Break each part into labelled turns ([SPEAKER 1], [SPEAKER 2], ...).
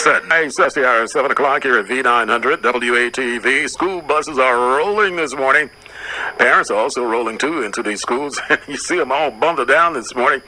[SPEAKER 1] It's the hour, 7 o'clock here at V900 WATV. School buses are rolling this morning. Parents are also rolling, too, into these schools. You see them all bundled down this morning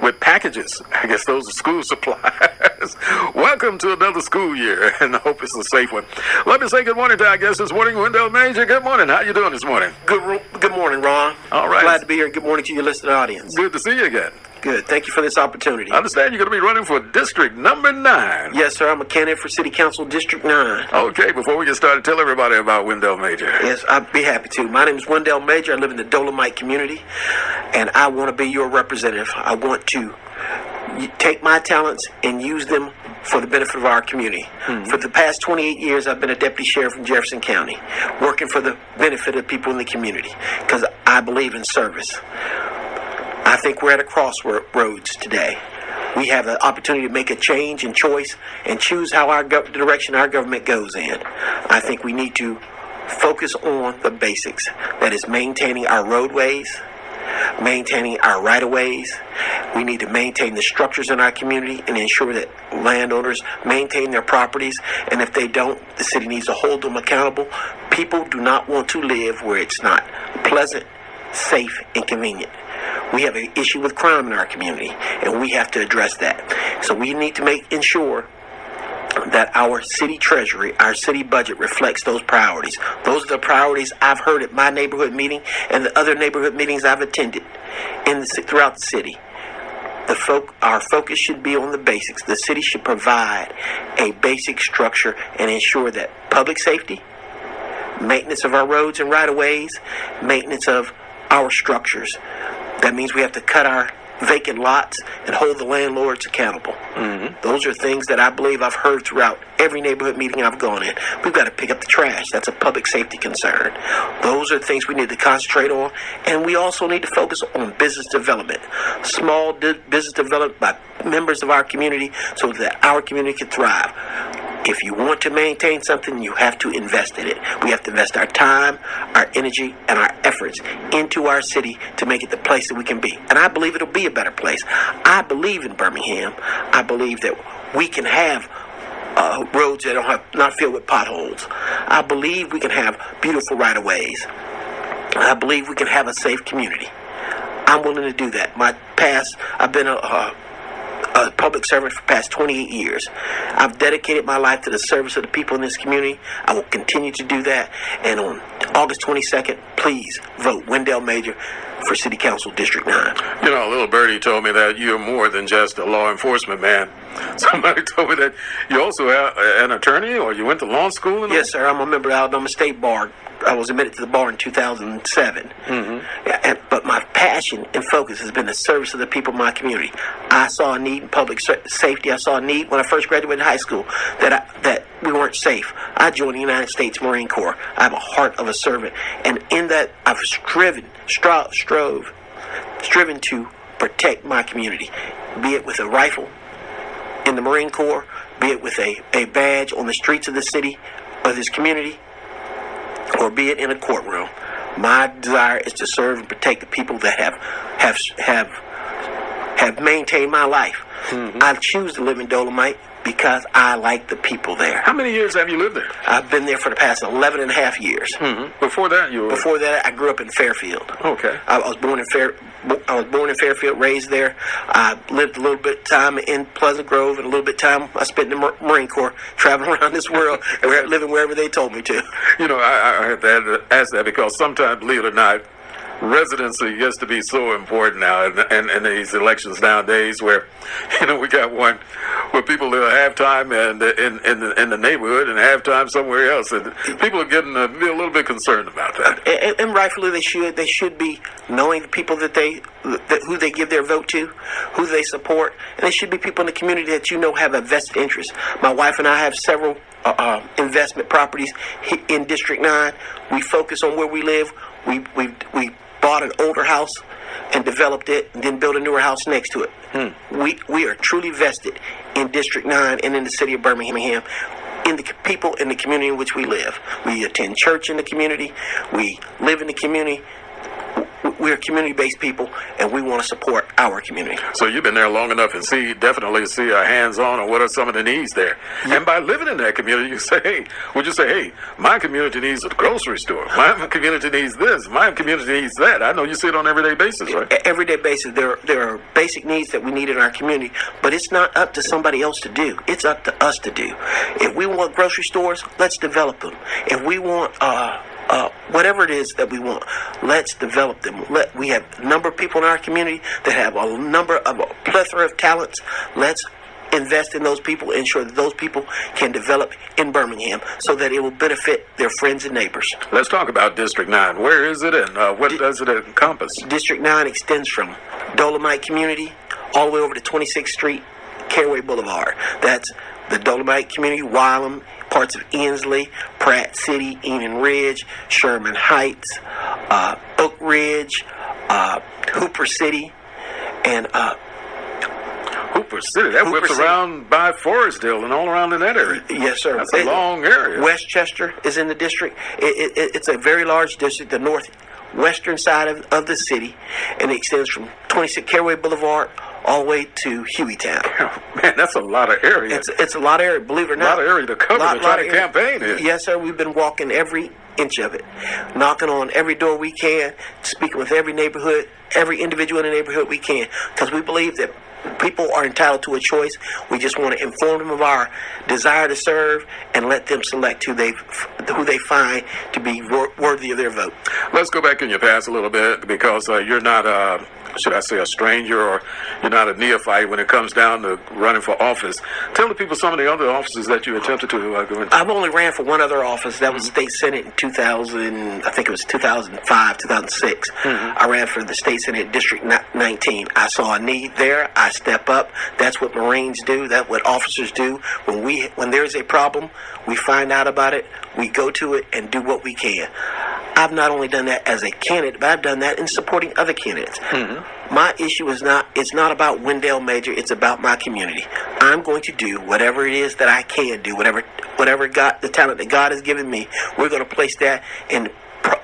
[SPEAKER 1] with packages. I guess those are school supplies. Welcome to another school year, and I hope it's a safe one. Let me say good morning to our guest this morning, Wendell Major. Good morning. How you doing this morning?
[SPEAKER 2] Good morning, Ron.
[SPEAKER 1] All right.
[SPEAKER 2] Glad to be here. Good morning to your listening audience.
[SPEAKER 1] Good to see you again.
[SPEAKER 2] Good. Thank you for this opportunity.
[SPEAKER 1] I understand you're going to be running for District number 9.
[SPEAKER 2] Yes, sir. I'm a candidate for City Council District 9.
[SPEAKER 1] Okay, before we get started, tell everybody about Wendell Major.
[SPEAKER 2] Yes, I'd be happy to. My name is Wendell Major. I live in the Dolomite community, and I want to be your representative. I want to take my talents and use them for the benefit of our community. For the past 28 years, I've been a deputy sheriff in Jefferson County, working for the benefit of people in the community, because I believe in service. I think we're at a crossroads today. We have the opportunity to make a change and choice and choose how the direction our government goes in. I think we need to focus on the basics. That is maintaining our roadways, maintaining our right-of-ways. We need to maintain the structures in our community and ensure that landowners maintain their properties. And if they don't, the city needs to hold them accountable. People do not want to live where it's not pleasant, safe, and convenient. We have an issue with crime in our community, and we have to address that. So we need to ensure that our city treasury, our city budget reflects those priorities. Those are the priorities I've heard at my neighborhood meeting and the other neighborhood meetings I've attended throughout the city. Our focus should be on the basics. The city should provide a basic structure and ensure that public safety, maintenance of our roads and right-of-ways, maintenance of our structures. That means we have to cut our vacant lots and hold the landlords accountable. Those are things that I believe I've heard throughout every neighborhood meeting I've gone in. We've got to pick up the trash. That's a public safety concern. Those are things we need to concentrate on. And we also need to focus on business development. Small business development by members of our community so that our community can thrive. If you want to maintain something, you have to invest in it. We have to invest our time, our energy, and our efforts into our city to make it the place that we can be. And I believe it'll be a better place. I believe in Birmingham. I believe that we can have roads that not filled with potholes. I believe we can have beautiful right-of-ways. I believe we can have a safe community. I'm willing to do that. I've been a public servant for the past 28 years. I've dedicated my life to the service of the people in this community. I will continue to do that. And on August 22nd, please vote Wendell Major for City Council District 9.
[SPEAKER 1] You know, little birdie told me that you're more than just a law enforcement man. Somebody told me that you also are an attorney, or you went to law school?
[SPEAKER 2] Yes, sir. I'm a member of the Alabama State Bar. I was admitted to the bar in 2007. But my passion and focus has been the service of the people of my community. I saw a need in public safety. I saw a need when I first graduated high school that we weren't safe. I joined the United States Marine Corps. I have a heart of a servant. And in that, I've striven to protect my community, be it with a rifle in the Marine Corps, be it with a badge on the streets of the city or this community, or be it in a courtroom. My desire is to serve and protect the people that have maintained my life. I choose to live in Dolomite because I like the people there.
[SPEAKER 1] How many years have you lived there?
[SPEAKER 2] I've been there for the past 11 and a half years.
[SPEAKER 1] Before that,
[SPEAKER 2] Before that, I grew up in Fairfield.
[SPEAKER 1] Okay.
[SPEAKER 2] I was born in Fairfield, raised there. I lived a little bit of time in Pleasant Grove, and a little bit of time I spent in the Marine Corps, traveling around this world, living wherever they told me to.
[SPEAKER 1] You know, I had to ask that because sometimes, believe it or not, residency gets to be so important now in these elections nowadays, where, you know, we got one where people live half-time in the neighborhood and half-time somewhere else, and people are getting to be a little bit concerned about that.
[SPEAKER 2] And rightfully they should. They should be knowing the people who they give their vote to, who they support, and they should be people in the community that have a vested interest. My wife and I have several investment properties in District 9. We focus on where we live. We bought an older house and developed it, and then built a newer house next to it. We are truly vested in District 9 and in the city of Birmingham, in the people in the community in which we live. We attend church in the community. We live in the community. we're community-based people, and we want to support our community.
[SPEAKER 1] So you've been there long enough and definitely see hands-on on what are some of the needs there. Yeah. And by living in that community, would you say, hey, my community needs a grocery store. My community needs this. My community needs that. I know you see it on an everyday basis, right?
[SPEAKER 2] Everyday basis. There are basic needs that we need in our community, but it's not up to somebody else to do. It's up to us to do. If we want grocery stores, let's develop them. If we want whatever it is that we want, let's develop them. We have a number of people in our community that have a plethora of talents. Let's invest in those people, ensure that those people can develop in Birmingham so that it will benefit their friends and neighbors.
[SPEAKER 1] Let's talk about District 9. Where is it and what does it encompass?
[SPEAKER 2] District 9 extends from Dolomite Community all the way over to 26th Street, Caraway Boulevard. That's the Dolomite Community, Wylam, parts of Ensley, Pratt City, Enon Ridge, Sherman Heights, Oak Ridge, Hooper City, and
[SPEAKER 1] Hooper City. That whips around by Forestdale and all around in that area.
[SPEAKER 2] Yes, sir.
[SPEAKER 1] That's a long area.
[SPEAKER 2] Westchester is in the district. It's a very large district, the northwestern side of the city, and it extends from 26 Caraway Boulevard all the way to Hueytown.
[SPEAKER 1] Oh, man, that's a lot of area.
[SPEAKER 2] It's a lot of area, believe it or not.
[SPEAKER 1] A lot of area to cover to try to campaign in.
[SPEAKER 2] Yes, sir. We've been walking every inch of it, knocking on every door we can, speaking with every neighborhood, every individual in the neighborhood we can, because we believe that people are entitled to a choice. We just want to inform them of our desire to serve and let them select who they find to be worthy of their vote.
[SPEAKER 1] Let's go back in your past a little bit, because you're not should I say a stranger, or you're not a neophyte when it comes down to running for office. Tell the people some of the other offices that you attempted to go into.
[SPEAKER 2] I've only ran for one other office. That was State Senate in 2000, I think it was 2005, 2006. I ran for the State Senate District 19. I saw a need there. I step up. That's what Marines do. That's what officers do. When there's a problem, we find out about it, we go to it, and do what we can. I've not only done that as a candidate, but I've done that in supporting other candidates. My issue is it's not about Wendell Major, it's about my community. I'm going to do whatever it is that I can do, whatever the talent that God has given me, we're going to place that in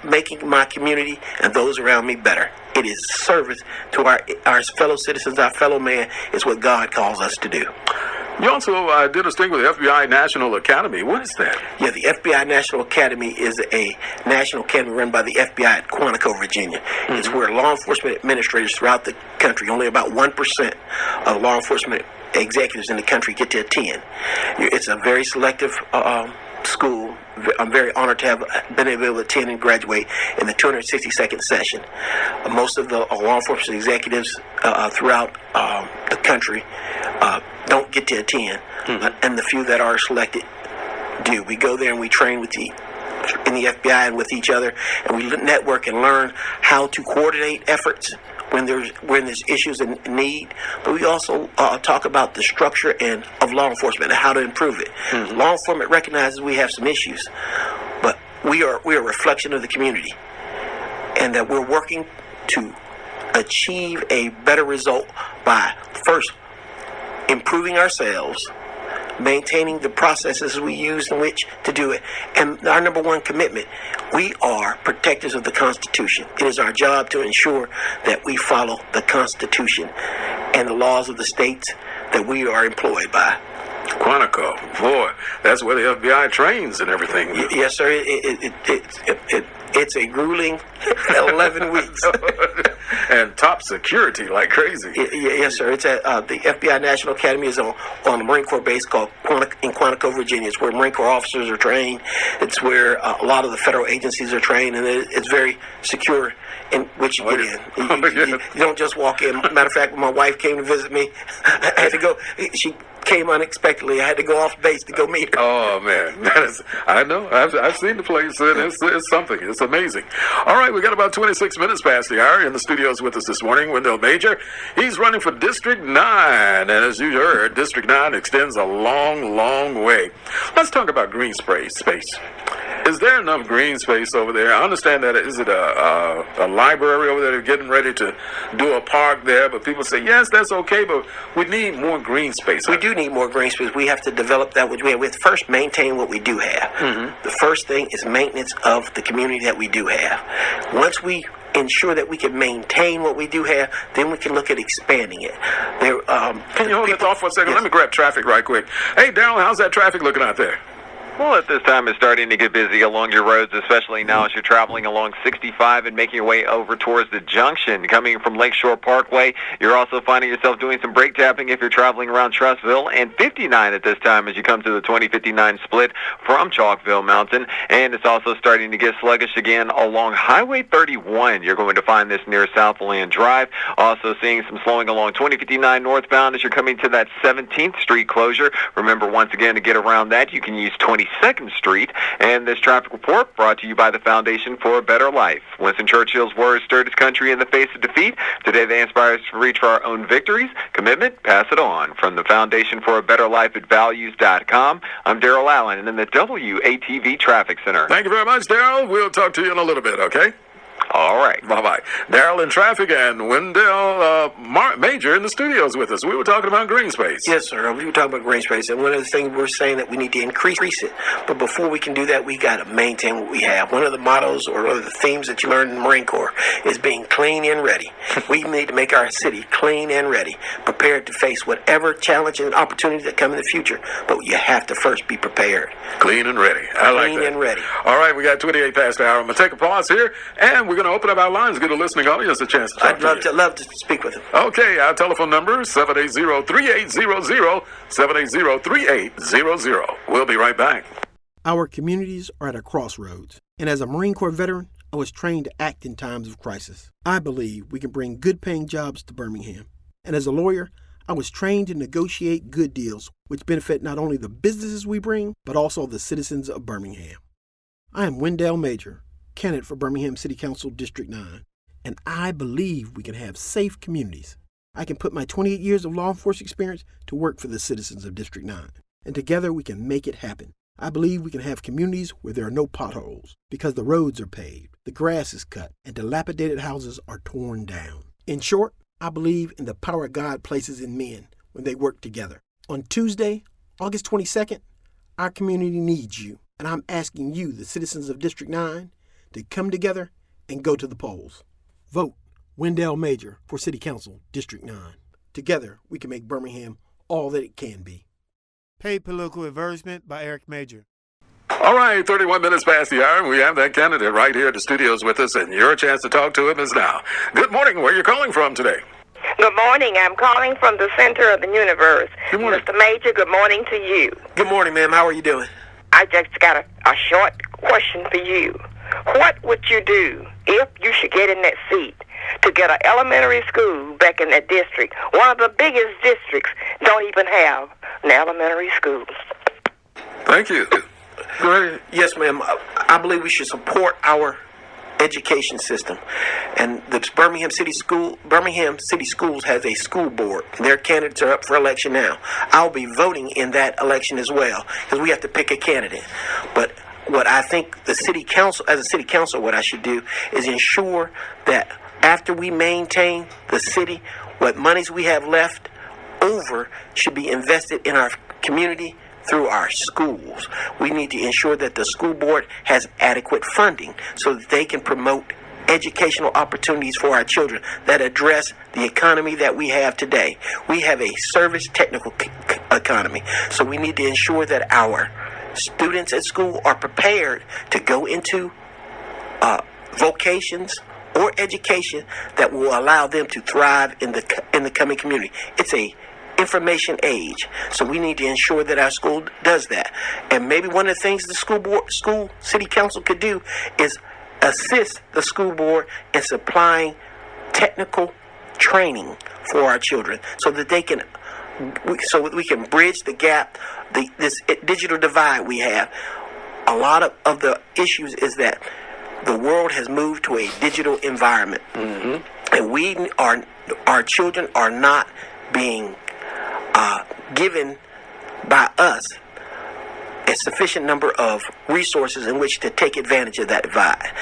[SPEAKER 2] making my community and those around me better. It is service to our fellow citizens, our fellow man, is what God calls us to do.
[SPEAKER 1] You also did a stint with the FBI National Academy. What is that?
[SPEAKER 2] Yeah, the FBI National Academy is a national academy run by the FBI at Quantico, Virginia. It's where law enforcement administrators throughout the country, only about 1% of law enforcement executives in the country get to attend. It's a very selective school. I'm very honored to have been able to attend and graduate in the 262nd session. Most of the law enforcement executives throughout the country don't get to attend, and the few that are selected do. We go there and we train in the FBI and with each other, and we network and learn how to coordinate efforts when there's issues in need. But we also talk about the structure of law enforcement and how to improve it. Law enforcement recognizes we have some issues, but we are a reflection of the community, and that we're working to achieve a better result by first improving ourselves, maintaining the processes we use in which to do it, and our number one commitment: we are protectors of the Constitution. It is our job to ensure that we follow the Constitution and the laws of the states that we are employed by.
[SPEAKER 1] Quantico, boy, that's where the FBI trains and everything.
[SPEAKER 2] Yes, sir. It's a grueling 11 weeks.
[SPEAKER 1] And top security like crazy.
[SPEAKER 2] Yes, sir. It's at the FBI National Academy is on a Marine Corps base called in Quantico, Virginia. It's where Marine Corps officers are trained. It's where a lot of the federal agencies are trained, and it's very secure in which you get in. You don't just walk in. Matter of fact, when my wife came to visit me, I had to go. She came unexpectedly. I had to go off base to go meet her.
[SPEAKER 1] Oh man, I know. I've seen the place, and it's something. It's amazing. All right, we got about 26 minutes past the hour. In the studios with us this morning, Wendell Major. He's running for District 9, and as you heard, District 9 extends a long, long way. Let's talk about green space. Is there enough green space over there? I understand that. Is it a library over there? They're getting ready to do a park there, but people say, yes, that's okay, but we need more green space.
[SPEAKER 2] We do need more green space. We have to develop that which we have. We have to first maintain what we do have. The first thing is maintenance of the community that we do have. Once we ensure that we can maintain what we do have, then we can look at expanding it.
[SPEAKER 1] Can you hold that thought for a second?
[SPEAKER 2] Yes.
[SPEAKER 1] Let me grab traffic right quick. Hey, Daryl, how's that traffic looking out there?
[SPEAKER 3] Well, at this time, it's starting to get busy along your roads, especially now as you're traveling along 65 and making your way over towards the junction. Coming from Lakeshore Parkway, you're also finding yourself doing some brake tapping if you're traveling around Trussville, and 59 at this time as you come to the 2059 split from Chalkville Mountain. And it's also starting to get sluggish again along Highway 31. You're going to find this near Southland Drive. Also seeing some slowing along 2059 northbound as you're coming to that 17th Street closure. Remember, once again, to get around that, you can use 22nd Street. And this traffic report brought to you by the Foundation for a Better Life. Winston Churchill's words stirred his country in the face of defeat. Today they inspire us to reach for our own victories. Commitment, pass it on. From the Foundation for a Better Life at values.com, I'm Daryl Allen, and in the WATV Traffic Center.
[SPEAKER 1] Thank you very much, Daryl. We'll talk to you in a little bit, okay?
[SPEAKER 3] All right.
[SPEAKER 1] Bye-bye. Daryl in traffic and Wendell Major in the studios with us. We were talking about green space.
[SPEAKER 2] Yes, sir. We were talking about green space, and one of the things we're saying that we need to increase it. But before we can do that, we got to maintain what we have. One of the mottos or one of the themes that you learned in the Marine Corps is being clean and ready. We need to make our city clean and ready, prepared to face whatever challenge and opportunities that come in the future. But you have to first be prepared.
[SPEAKER 1] Clean and ready. I like that.
[SPEAKER 2] Clean and ready.
[SPEAKER 1] All right, we got 28 past the hour. I'm going to take a pause here, and we're going to open up our lines, give the listening audience a chance to talk
[SPEAKER 2] I'd love to speak with him.
[SPEAKER 1] Okay, our telephone number is 780-3800, 780-3800. We'll be right back.
[SPEAKER 4] Our communities are at a crossroads, and as a Marine Corps veteran, I was trained to act in times of crisis. I believe we can bring good-paying jobs to Birmingham. And as a lawyer, I was trained to negotiate good deals, which benefit not only the businesses we bring, but also the citizens of Birmingham. I am Wendell Major, candidate for Birmingham City Council District 9, and I believe we can have safe communities. I can put my 28 years of law enforcement experience to work for the citizens of District 9, and together we can make it happen. I believe we can have communities where there are no potholes because the roads are paved, the grass is cut, and dilapidated houses are torn down. In short, I believe in the power God places in men when they work together. On Tuesday, August 22nd, our community needs you, and I'm asking you, the citizens of District 9, to come together and go to the polls. Vote Wendell Major for City Council District 9. Together, we can make Birmingham all that it can be.
[SPEAKER 5] Paid political advertisement by Eric Major.
[SPEAKER 1] All right, 31 minutes past the hour, and we have that candidate right here at the studios with us, and your chance to talk to him is now. Good morning. Where are you calling from today?
[SPEAKER 6] Good morning. I'm calling from the center of the universe.
[SPEAKER 1] Good morning.
[SPEAKER 6] Mr. Major, good morning to you.
[SPEAKER 2] Good morning, ma'am. How are you doing?
[SPEAKER 6] I just got a short question for you. What would you do if you should get in that seat to get an elementary school back in that district? One of the biggest districts don't even have an elementary school.
[SPEAKER 1] Thank you. Go ahead.
[SPEAKER 2] Yes, ma'am. I believe we should support our education system. And the Birmingham City Schools has a school board. Their candidates are up for election now. I'll be voting in that election as well because we have to pick a candidate. But what I think the city council, as a city council, what I should do is ensure that after we maintain the city, what monies we have left over should be invested in our community through our schools. We need to ensure that the school board has adequate funding so that they can promote educational opportunities for our children that address the economy that we have today. We have a service technical economy, so we need to ensure that our students at school are prepared to go into vocations or education that will allow them to thrive in the coming community. It's a information age, so we need to ensure that our school does that. And maybe one of the things the school city council could do is assist the school board in supplying technical training for our children so that they can we can bridge the gap, this digital divide we have. A lot of the issues is that the world has moved to a digital environment, and our children are not being given by us a sufficient number of resources in which to take advantage of that divide,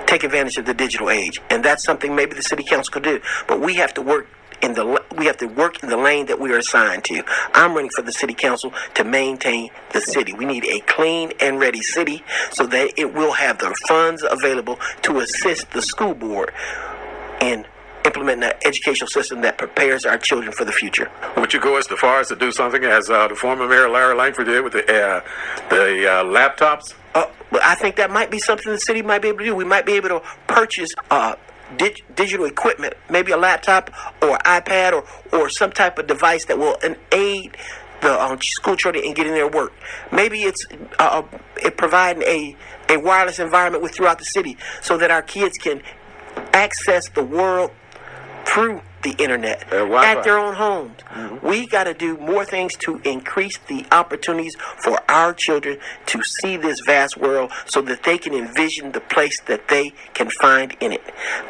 [SPEAKER 2] take advantage of the digital age. And that's something maybe the city council could do. But we have to work we have to work in the lane that we are assigned to. I'm running for the city council to maintain the city. We need a clean and ready city so that it will have the funds available to assist the school board in implementing an educational system that prepares our children for the future.
[SPEAKER 1] Would you go as far as to do something as the former Mayor Larry Langford did with the laptops?
[SPEAKER 2] But I think that might be something the city might be able to do. We might be able to purchase digital equipment, maybe a laptop or iPad or some type of device that will aid the school children in getting their work. Maybe it's providing a wireless environment throughout the city so that our kids can access the world through the internet at their own homes. Mm-hmm. We got to do more things to increase the opportunities for our children to see this vast world so that they can envision the place that they can find in it.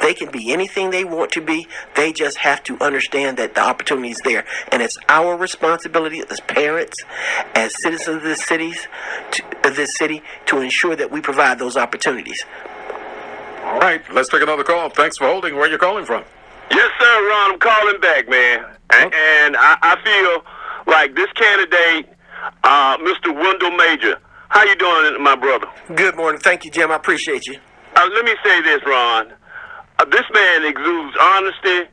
[SPEAKER 2] They can be anything they want to be. They just have to understand that the opportunity is there. And it's our responsibility as parents, as citizens of this city, to ensure that we provide those opportunities.
[SPEAKER 1] All right, let's take another call. Thanks for holding. Where are you calling from?
[SPEAKER 7] Yes, sir, Ron. I'm calling back, man. And I feel like this candidate, Mr. Wendell Major. How you doing, my brother?
[SPEAKER 2] Good morning. Thank you, Jim. I appreciate you.
[SPEAKER 7] Let me say this, Ron. This man exudes honesty,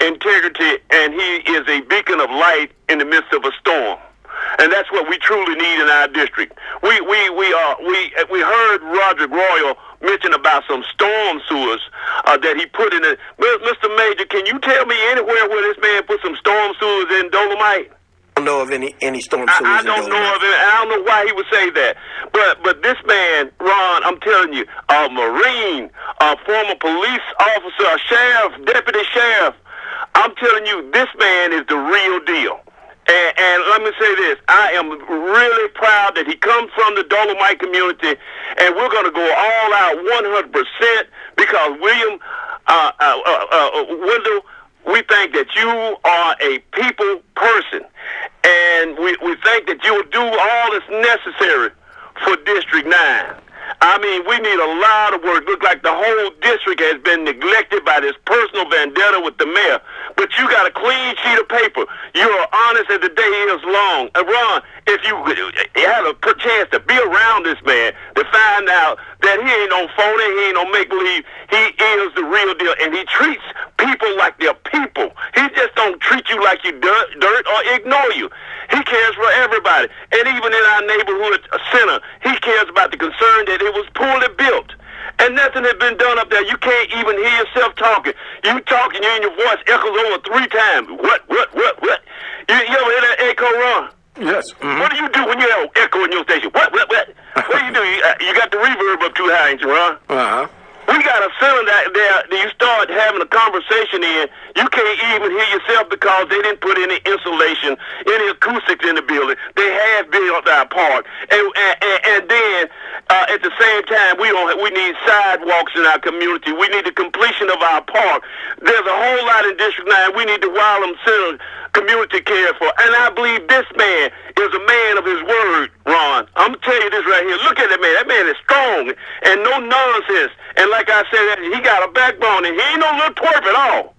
[SPEAKER 7] integrity, and he is a beacon of light in the midst of a storm. And that's what we truly need in our district. We heard Roderick Royal mention about some storm sewers that he put in it. Mr. Major, can you tell me anywhere where this man put some storm sewers in Dolomite?
[SPEAKER 2] I don't know of any storm sewers.
[SPEAKER 7] I don't know of it. I don't know why he would say that. But this man, Ron, I'm telling you, a Marine, a former police officer, a sheriff, deputy sheriff, I'm telling you, this man is the real deal. And let me say this, I am really proud that he comes from the Dolomite community, and we're going to go all out 100% because Wendell, we think that you are a people person, and we think that you'll do all that's necessary for District 9. I mean, we need a lot of work. Look like the whole district has been neglected by this personal vendetta with the mayor. But you got a clean sheet of paper. You're honest as the day is long. And Ron, if you had a chance to be around this man, to find out that he ain't no phony, he ain't no make-believe, he is the real deal. And he treats people like they're people. He just don't treat you like you dirt or ignore you. He cares for everybody. And even in our neighborhood center, he cares about the concern that it was poorly built. And nothing has been done up there. You can't even hear yourself talking. You talking, and your voice echoes over 3 times. What? You ever hear that echo, Ron?
[SPEAKER 1] Yes. Mm-hmm.
[SPEAKER 7] What do you do when you have echo in your station? What? What do you do? You got the reverb up too high, ain't you, Ron?
[SPEAKER 1] Uh-huh.
[SPEAKER 7] We got a center that you start having a conversation in, you can't even hear yourself because they didn't put any insulation, any acoustics in the building. They have built our park. And then at the same time, we need sidewalks in our community. We need the completion of our park. There's a whole lot in District 9 we need the Wylam Center community care for. And I believe this man is a man of his word, Ron. I'm going to tell you this right here. Look at that man. That man is strong and no nonsense. And like I said, he got a backbone, and he ain't no little twerp at all.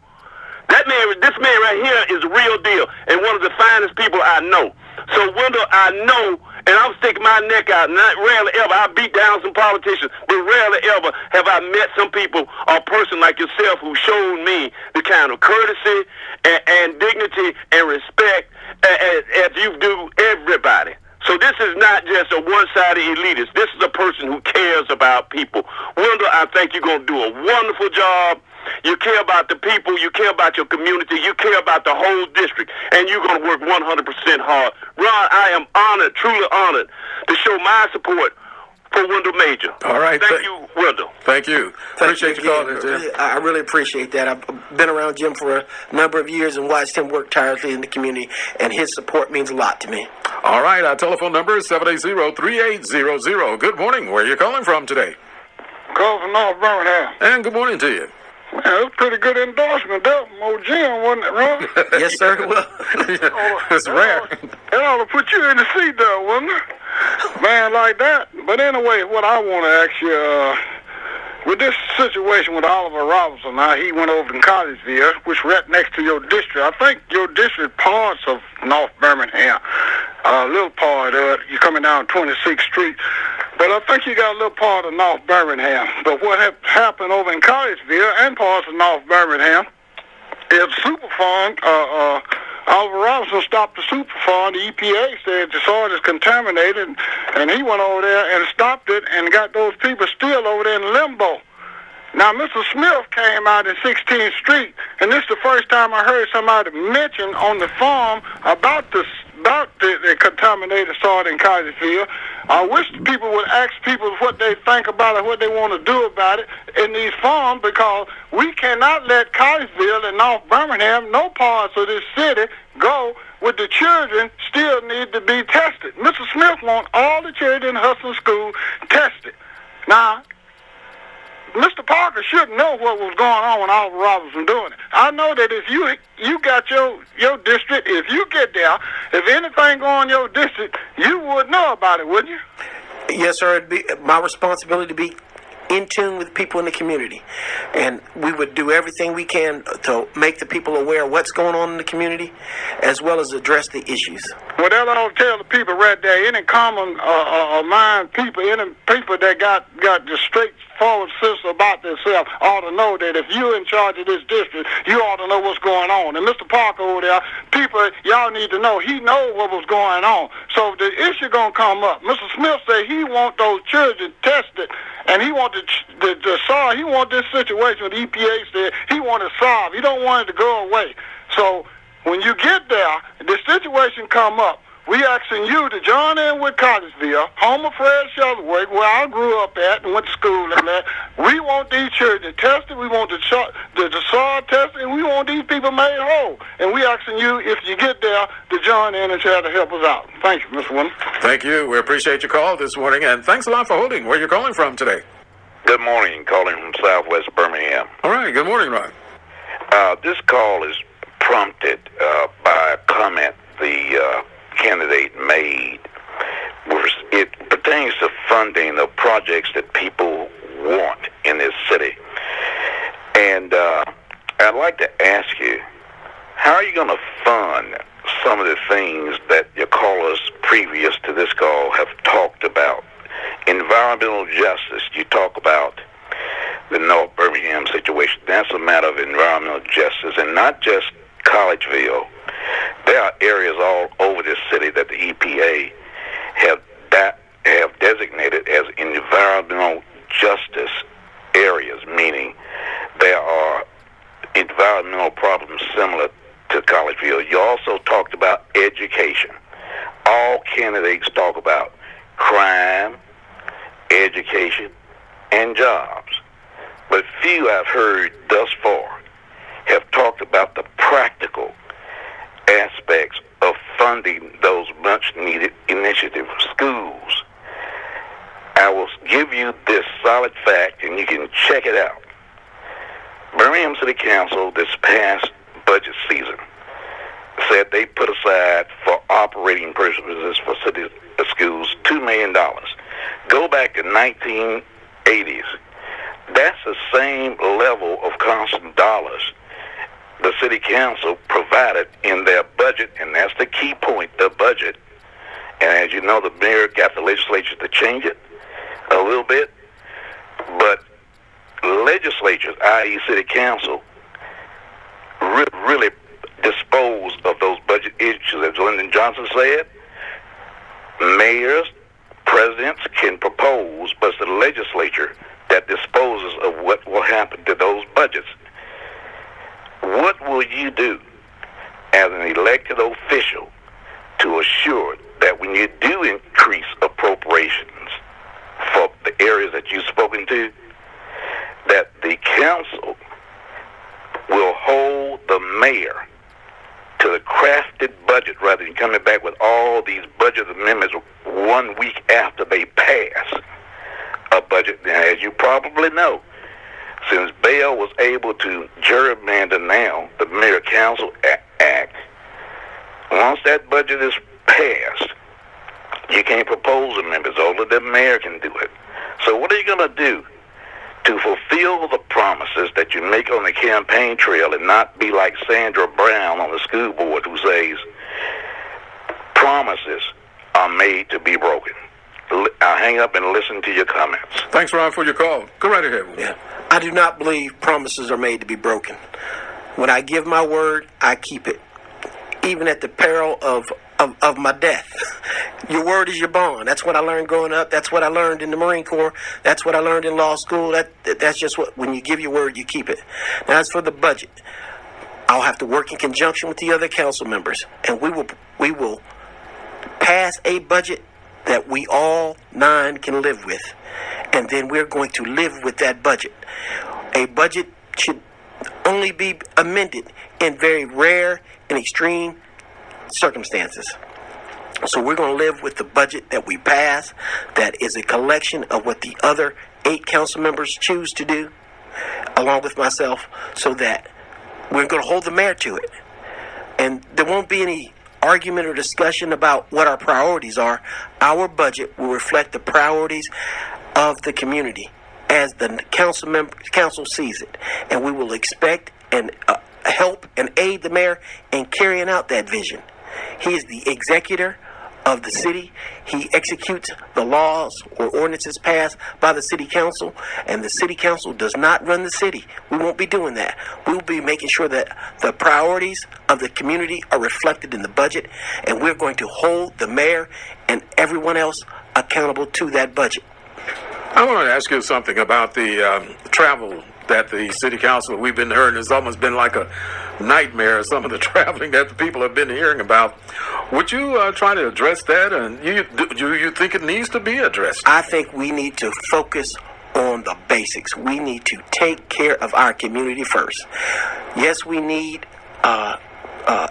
[SPEAKER 7] This man right here is the real deal, and one of the finest people I know. So, Wendell, I know, and I'm sticking my neck out. Not rarely ever, I beat down some politicians, but rarely ever have I met some people or a person like yourself who showed me the kind of courtesy and dignity and respect as you do everybody. So this is not just a one-sided elitist. This is a person who cares about people. Wendell, I think you're going to do a wonderful job. You care about the people. You care about your community. You care about the whole district. And you're going to work 100% hard. Ron, I am honored, truly honored, to show my support for Wendell Major.
[SPEAKER 1] All right.
[SPEAKER 7] Thank you, Wendell.
[SPEAKER 1] Thank you. Appreciate you calling, Jim.
[SPEAKER 2] I really appreciate that. I've been around Jim for a number of years and watched him work tirelessly in the community, and his support means a lot to me.
[SPEAKER 1] All right. Our telephone number is 780-3800. Good morning. Where are you calling from today?
[SPEAKER 8] Calling from North Birmingham.
[SPEAKER 1] And good morning to you.
[SPEAKER 8] Man, it was a pretty good endorsement there from old Jim, wasn't it, Ron?
[SPEAKER 2] Yes, sir. Well,
[SPEAKER 1] it's rare.
[SPEAKER 8] It ought to put you in the seat there, wouldn't it? Man like that. But anyway, what I want to ask you, with this situation with Oliver Robinson, how he went over to Collegeville, which right next to your district. I think your district parts of North Birmingham, a little part of it, you're coming down 26th Street, but I think you got a little part of North Birmingham. But what happened over in Collegeville and parts of North Birmingham is Superfund, Oliver Robinson stopped the Superfund. The EPA said the soil is contaminated, and he went over there and stopped it and got those people still over there in limbo. Now, Mr. Smith came out in 16th Street, and this is the first time I heard somebody mention on the farm about the contaminated soil in Collegeville. I wish people would ask people what they think about it, what they want to do about it in these farms, because we cannot let Collegeville and North Birmingham, no parts of this city, go with the children still need to be tested. Mr. Smith wants all the children in Hudson School tested. Now, Mr. Parker should know what was going on when Oliver Robinson doing it. I know that if you got your district, if you get there, if anything go on in your district, you would know about it, wouldn't you?
[SPEAKER 2] Yes, sir. It'd be my responsibility to be in tune with people in the community, and we would do everything we can to make the people aware of what's going on in the community, as well as address the issues.
[SPEAKER 8] Well, that I'll tell the people right there, any common mind people, any people that got the straightforward sense about themselves ought to know that if you're in charge of this district, you ought to know what's going on. And Mr. Parker over there, people, y'all need to know, he knows what was going on. So the issue going to come up. Mr. Smith said he want those children tested, and he want the solve. He want this situation with EPA said he want to solve. He don't want it to go away. So when you get there, the situation come up. We asking you to join in with Collegeville, home of Fred Shelterworth, where I grew up at and went to school and that. We want these children tested. We want the soil tested, and we want these people made whole. And we asking you, if you get there, to join in and try to help us out. Thank you, Mr. Wendell.
[SPEAKER 1] Thank you. We appreciate your call this morning, and thanks a lot for holding. Where you're calling from today?
[SPEAKER 9] Good morning. Calling from Southwest Birmingham.
[SPEAKER 1] All right. Good morning, Ron.
[SPEAKER 9] This call is prompted by a comment the candidate made. It pertains to funding of projects that people want in this city. And I'd like to ask you, how are you going to fund some of the things that your callers previous to this call have talked about? Environmental justice, you talk about the North Birmingham situation. That's a matter of environmental justice, and not just Collegeville. There are areas all over this city that the EPA have designated as environmental justice areas, meaning there are environmental problems similar to Collegeville. You also talked about education. All candidates talk about crime, education, and jobs. But few I've heard thus far have talked about the practical aspects of funding those much-needed initiative schools. I will give you this solid fact, and you can check it out. Birmingham City Council this past budget season said they put aside for operating purposes for city schools $2 million. Go back to 1980s. That's the same level of constant dollars the city council provided in their budget, and that's the key point, the budget. And as you know, the mayor got the legislature to change it a little bit, but legislatures, i.e. city council, really dispose of those budget issues. As Lyndon Johnson said, mayors, presidents can propose, but it's the legislature that disposes of what will happen to those budgets. What will you do as an elected official to assure that when you do increase appropriations for the areas that you've spoken to, that the council will hold the mayor to the crafted budget rather than coming back with all these budget amendments 1 week after they pass a budget? Now, as you probably know, since Bell was able to gerrymander now the Mayor Council Act, once that budget is passed, you can't propose amendments. Only the mayor can do it. So what are you going to do to fulfill the promises that you make on the campaign trail and not be like Sandra Brown on the school board who says promises are made to be broken. I'll hang up and listen to your comments.
[SPEAKER 1] Thanks, Ron, for your call. Go right ahead.
[SPEAKER 2] Yeah. I do not believe promises are made to be broken. When I give my word, I keep it, even at the peril of my death. Your word is your bond. That's what I learned growing up. That's what I learned in the Marine Corps. That's what I learned in law school. That's just what, when you give your word, you keep it. Now, as for the budget, I'll have to work in conjunction with the other council members, and we will pass a budget that we all 9 can live with. And then we're going to live with that budget. A budget should only be amended in very rare and extreme circumstances. So we're going to live with the budget that we pass, that is a collection of what the other 8 council members choose to do, along with myself, so that we're going to hold the mayor to it. And there won't be any argument or discussion about what our priorities are. Our budget will reflect the priorities of the community as the council sees it, and we will expect and help and aid the mayor in carrying out that vision. He is the executor of the city. He executes the laws or ordinances passed by the city council, and the city council does not run the city. We won't be doing that. We will be making sure that the priorities of the community are reflected in the budget, and we're going to hold the mayor and everyone else accountable to that budget.
[SPEAKER 1] I want to ask you something about the travel that the city council, we've been hearing, it's almost been like a nightmare, some of the traveling that the people have been hearing about. Would you try to address that, and do you think it needs to be addressed?
[SPEAKER 2] I think we need to focus on the basics. We need to take care of our community first. Yes, we need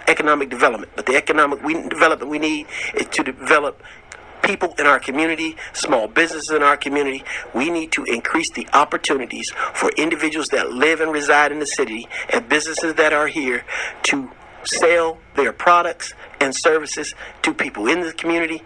[SPEAKER 2] economic development, but the economic development we need is to develop people in our community, small businesses in our community. We need to increase the opportunities for individuals that live and reside in the city and businesses that are here to sell their products and services to people in the community.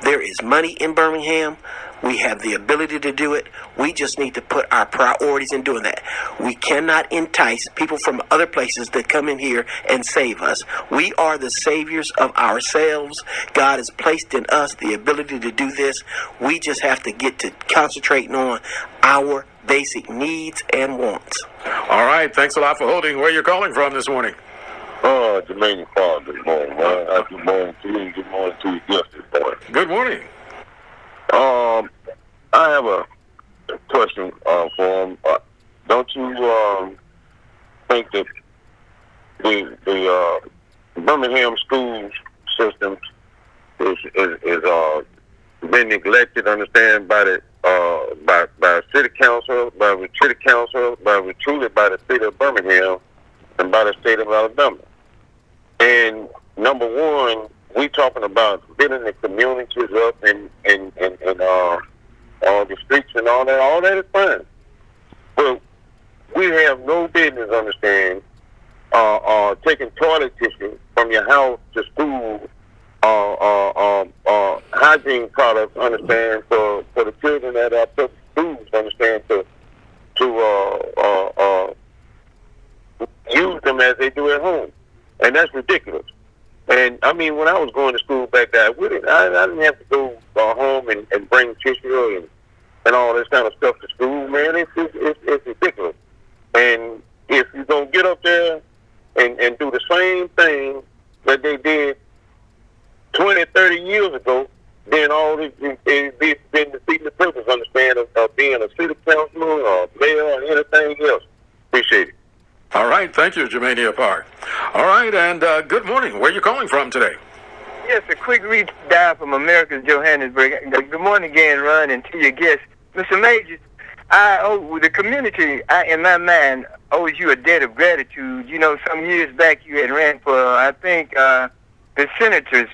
[SPEAKER 2] There is money in Birmingham. We have the ability to do it. We just need to put our priorities in doing that. We cannot entice people from other places that come in here and save us. We are the saviors of ourselves. God has placed in us the ability to do this. We just have to get to concentrating on our basic needs and wants.
[SPEAKER 1] All right. Thanks a lot for holding. Where you're calling from this morning?
[SPEAKER 10] Jermaine Farr, good morning, man. Good morning to you, and good morning to your guest this morning.
[SPEAKER 1] Good morning.
[SPEAKER 10] I have a question for him. Don't you think that the Birmingham school system is been neglected, understand, by the by city council, by the state of Birmingham, and by the state of Alabama? And number one, we talking about building the communities up and the streets and all that. All that is fine, but we have no business, understand, taking toilet tissue from your house to school, hygiene products, understand, for the children that are public schools, understand, to use them as they do at home. And that's ridiculous. And I mean, when I was going to school back there, I didn't have to go home and bring tissue and all this kind of stuff to school, man. It's ridiculous. And if you don't get up there and do the same thing that they did 20, 30 years ago, then all this been defeating the purpose, understand, of being a city councilman or mayor or anything else. Appreciate it.
[SPEAKER 1] All right. Thank you, Jermaine Park. All right. And good morning. Where are you calling from today?
[SPEAKER 11] Yes, a quick read dial from America's Johannesburg. Good morning again, Ron, and to your guests. Mr. Majors, the community, in my mind, owes you a debt of gratitude. You know, some years back you had ran for, I think, the senator's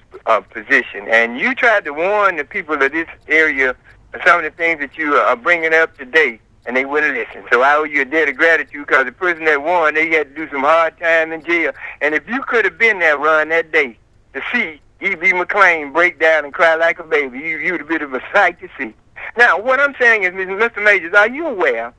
[SPEAKER 11] position, and you tried to warn the people of this area of some of the things that you are bringing up today, and they wouldn't listen. So I owe you a debt of gratitude, because the person that won, they had to do some hard time in jail. And if you could have been there, Ron, that day to see E.B. McLean break down and cry like a baby, you would have been a sight to see. Now, what I'm saying is, Mr. Majors, are you aware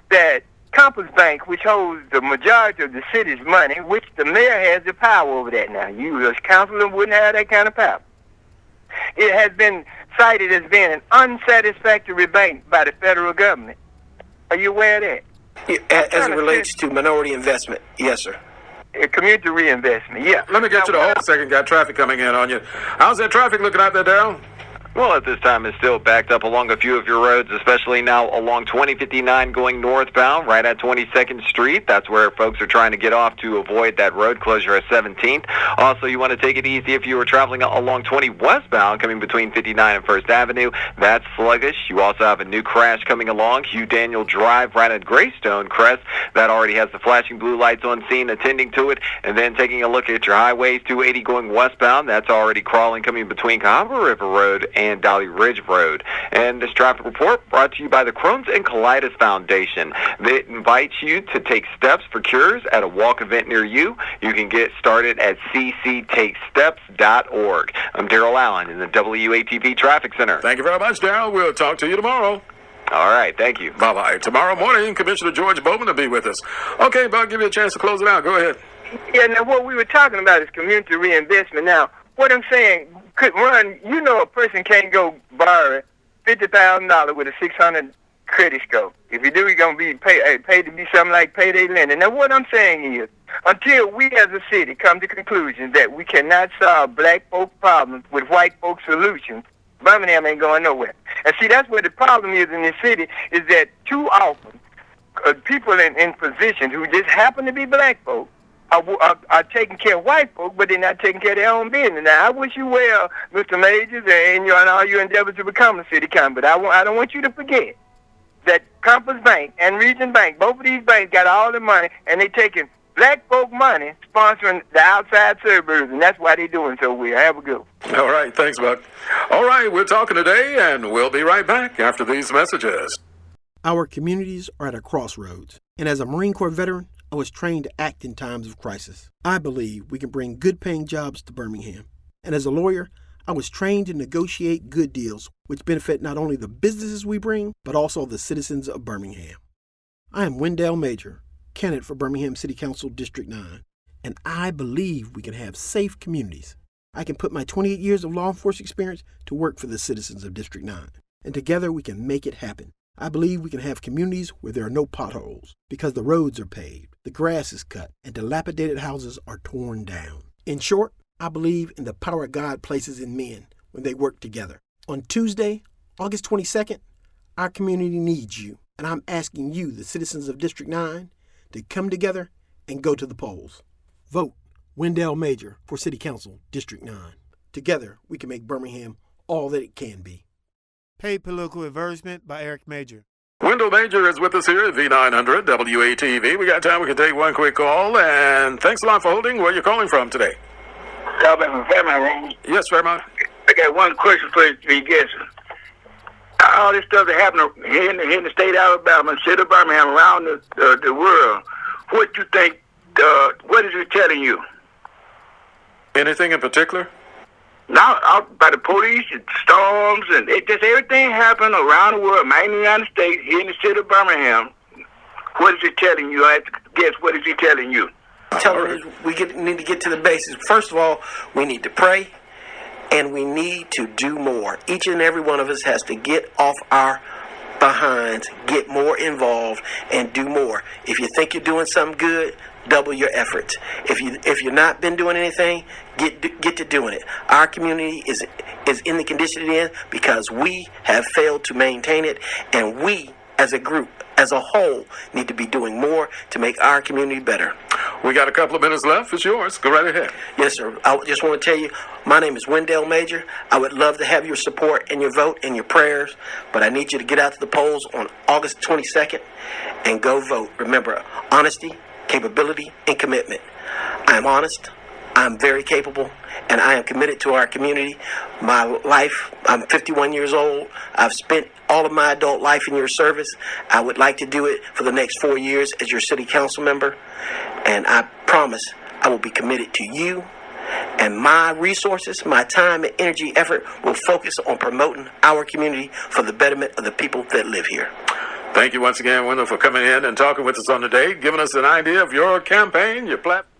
[SPEAKER 11] that Compass Bank, which holds the majority of the city's money, which the mayor has the power over that now. You as councilor wouldn't have that kind of power. It has been cited as being an unsatisfactory bank by the federal government. Are you aware of that?
[SPEAKER 2] As it relates to minority investment, yes, sir.
[SPEAKER 11] Community reinvestment, yeah.
[SPEAKER 1] Let me get you to hold a second. Got traffic coming in on you. How's that traffic looking out there, Darryl?
[SPEAKER 3] Well, at this time, it's still backed up along a few of your roads, especially now along 2059 going northbound, right at 22nd Street. That's where folks are trying to get off to avoid that road closure at 17th. Also, you want to take it easy if you were traveling along 20 westbound, coming between 59 and 1st Avenue. That's sluggish. You also have a new crash coming along, Hugh Daniel Drive, right at Greystone Crest. That already has the flashing blue lights on scene, attending to it. And then taking a look at your highways, 280 going westbound. That's already crawling, coming between Cahaba River Road and Dolly Ridge Road. And this traffic report brought to you by the Crohn's and Colitis Foundation. They invite you to take steps for cures at a walk event near you. You can get started at cctakesteps.org. I'm Darryl Allen in the WATV Traffic Center.
[SPEAKER 1] Thank you very much, Darryl. We'll talk to you tomorrow.
[SPEAKER 3] All right, thank you.
[SPEAKER 1] Bye-bye. Tomorrow morning, Commissioner George Bowman will be with us. Okay, Buck, give you a chance to close it out. Go ahead.
[SPEAKER 11] Yeah, now what we were talking about is community reinvestment. Now, what I'm saying, could run, you know, a person can't go borrow $50,000 with a 600 credit score. If you do, you're going to be paid to be something like payday lending. Now, what I'm saying is, until we as a city come to conclusion that we cannot solve black folk problems with white folk solutions, Birmingham ain't going nowhere. And see, that's where the problem is in this city, is that too often people in positions who just happen to be black folk are taking care of white folk, but they're not taking care of their own business. Now, I wish you well, Mr. Majors, and all your endeavors to become a city council, but I don't want you to forget that Compass Bank and Region Bank, both of these banks got all the money, and they taking black folk money sponsoring the outside suburbs, and that's why they're doing so well. Have a good one.
[SPEAKER 1] All right, thanks, Buck. All right, we're talking today, and we'll be right back after these messages.
[SPEAKER 4] Our communities are at a crossroads, and as a Marine Corps veteran, I was trained to act in times of crisis. I believe we can bring good-paying jobs to Birmingham. And as a lawyer, I was trained to negotiate good deals, which benefit not only the businesses we bring, but also the citizens of Birmingham. I am Wendell Major, candidate for Birmingham City Council District 9, and I believe we can have safe communities. I can put my 28 years of law enforcement experience to work for the citizens of District 9, and together we can make it happen. I believe we can have communities where there are no potholes because the roads are paved, the grass is cut, and dilapidated houses are torn down. In short, I believe in the power God places in men when they work together. On Tuesday, August 22nd, our community needs you, and I'm asking you, the citizens of District 9, to come together and go to the polls. Vote Wendell Major for City Council District 9. Together, we can make Birmingham all that it can be.
[SPEAKER 5] Paid political advertisement by Eric Major.
[SPEAKER 1] Wendell Major is with us here at V900 WATV. We got time. We can take one quick call. And thanks a lot for holding. Where are you calling from today? Yes, Fairmont.
[SPEAKER 8] I got one question for you guys. All this stuff that happened here in the state of Alabama, state of Birmingham, around the world, what you think, what is it telling you?
[SPEAKER 1] Anything in particular?
[SPEAKER 8] Now, out by the police, and storms, and just everything happened around the world, mainly in the United States, here in the city of Birmingham. What is it telling you? I have to guess, what is it telling you?
[SPEAKER 2] Telling us we need to get to the basics. First of all, we need to pray, and we need to do more. Each and every one of us has to get off our behinds, get more involved, and do more. If you think you're doing something good, double your efforts. If you're not been doing anything, get to doing it. Our community is in the condition it is because we have failed to maintain it, and we as a group, as a whole, need to be doing more to make our community better.
[SPEAKER 1] We got a couple of minutes left. It's yours. Go right ahead.
[SPEAKER 2] Yes, sir. I just want to tell you, my name is Wendell Major. I would love to have your support and your vote and your prayers, but I need you to get out to the polls on August 22nd and go vote. Remember, honesty, capability, and commitment. I am honest, I'm very capable, and I am committed to our community. My life, I'm 51 years old. I've spent all of my adult life in your service. I would like to do it for the next 4 years as your city council member, and I promise I will be committed to you, and my resources, my time and energy effort will focus on promoting our community for the betterment of the people that live here.
[SPEAKER 1] Thank you once again, Wendell, for coming in and talking with us on the day, giving us an idea of your campaign, your platform.